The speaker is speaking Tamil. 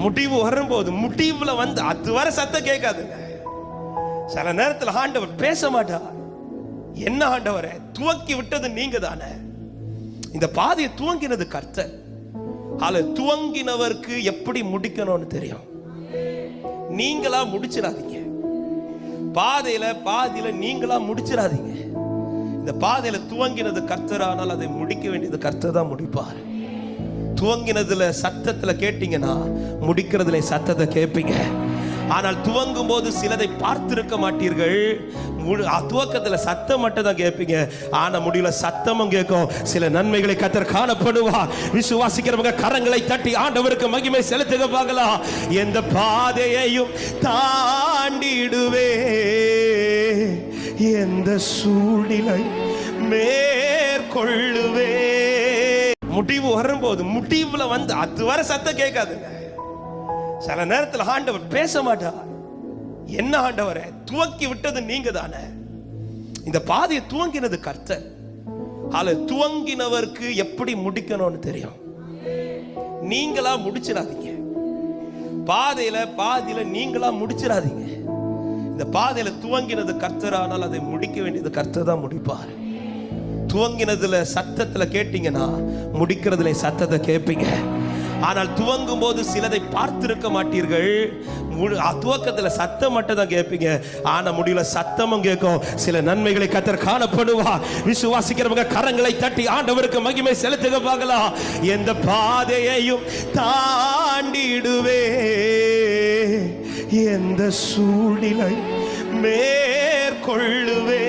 முடிவு வரும்போது முடிவுல வந்து அது வர சத்தம் கேட்காதுங்க. சில நேரத்தில் ஆண்டவர் பேச மாட்டார். என்ன ஆண்டவரே, துவக்கி விட்டது நீங்க தானே, இந்த பாதையை துவங்கினது கர்த்தர். துவங்கினவருக்கு எப்படி முடிக்கணும்னு தெரியும். நீங்களா முடிச்சிடாதீங்க. பாதியில நீங்களா முடிச்சிடாதீங்க. இந்த பாதையில துவங்கினது கர்த்தர், ஆனால் அதை முடிக்க வேண்டியது கர்த்தர் தான் முடிப்பார். துவங்கினதுல சத்தத்துல கேட்டீங்கன்னா முடிக்கிறதுல சத்தத்தை கேட்பீங்க. ஆனால் துவங்கும் போது சிலதை பார்த்திருக்க மாட்டீர்கள். துவக்கத்துல சத்தம் மட்டும் தான் கேட்பீங்க, ஆனா முடியல சத்தமும் கேட்கும். சில நன்மைகளை கர்த்தர் காணப்படுவார். விசுவாசிக்கிறவங்க கரங்களை தட்டி ஆண்டவருக்கு மகிமை செலுத்துக பார்க்கலாம். எந்த பாதையையும் தாண்டிடுவே, எந்த சூழ்நிலை மேற்கொள்ளுவே. முடிவு வரும்போது முடிவுல வந்து அது வர சத்தம் கேட்காதுங்க. சில நேரத்தில் ஆண்டவர் பேச மாட்டார். என்ன ஆண்டவரே, துவக்கி விட்டது நீங்க தானே, இந்த பாதையை துவங்கினது கர்த்தர். துவங்கினவருக்கு எப்படி முடிக்கணும்னு தெரியும். நீங்களா முடிச்சிடாதீங்க. பாதியில நீங்களா முடிச்சிடாதீங்க. இந்த பாதையில துவங்கினது கர்த்தர், ஆனால் அதை முடிக்க வேண்டியது கர்த்தர் தான் முடிப்பார். துவங்கினதுல சத்தத்துல கேட்டீங்கன்னா முடிக்கிறதுல சத்தத்தை கேட்பீங்க. ஆனால் துவங்கும் போது சிலதை பார்த்திருக்க மாட்டீர்கள். துவக்கத்துல சத்தம் மட்டும் தான் கேட்பீங்க, ஆனா முடியல சத்தமும் கேட்கும். சில நன்மைகளை கர்த்தர் காணப்படுவார். விசுவாசிக்கிறவங்க கரங்களை தட்டி ஆண்டவருக்கு மகிமை செலுத்துக பார்க்கலாம். எந்த பாதையையும் தாண்டிடுவே, எந்த சூழ்நிலை மேற்கொள்ளுவே.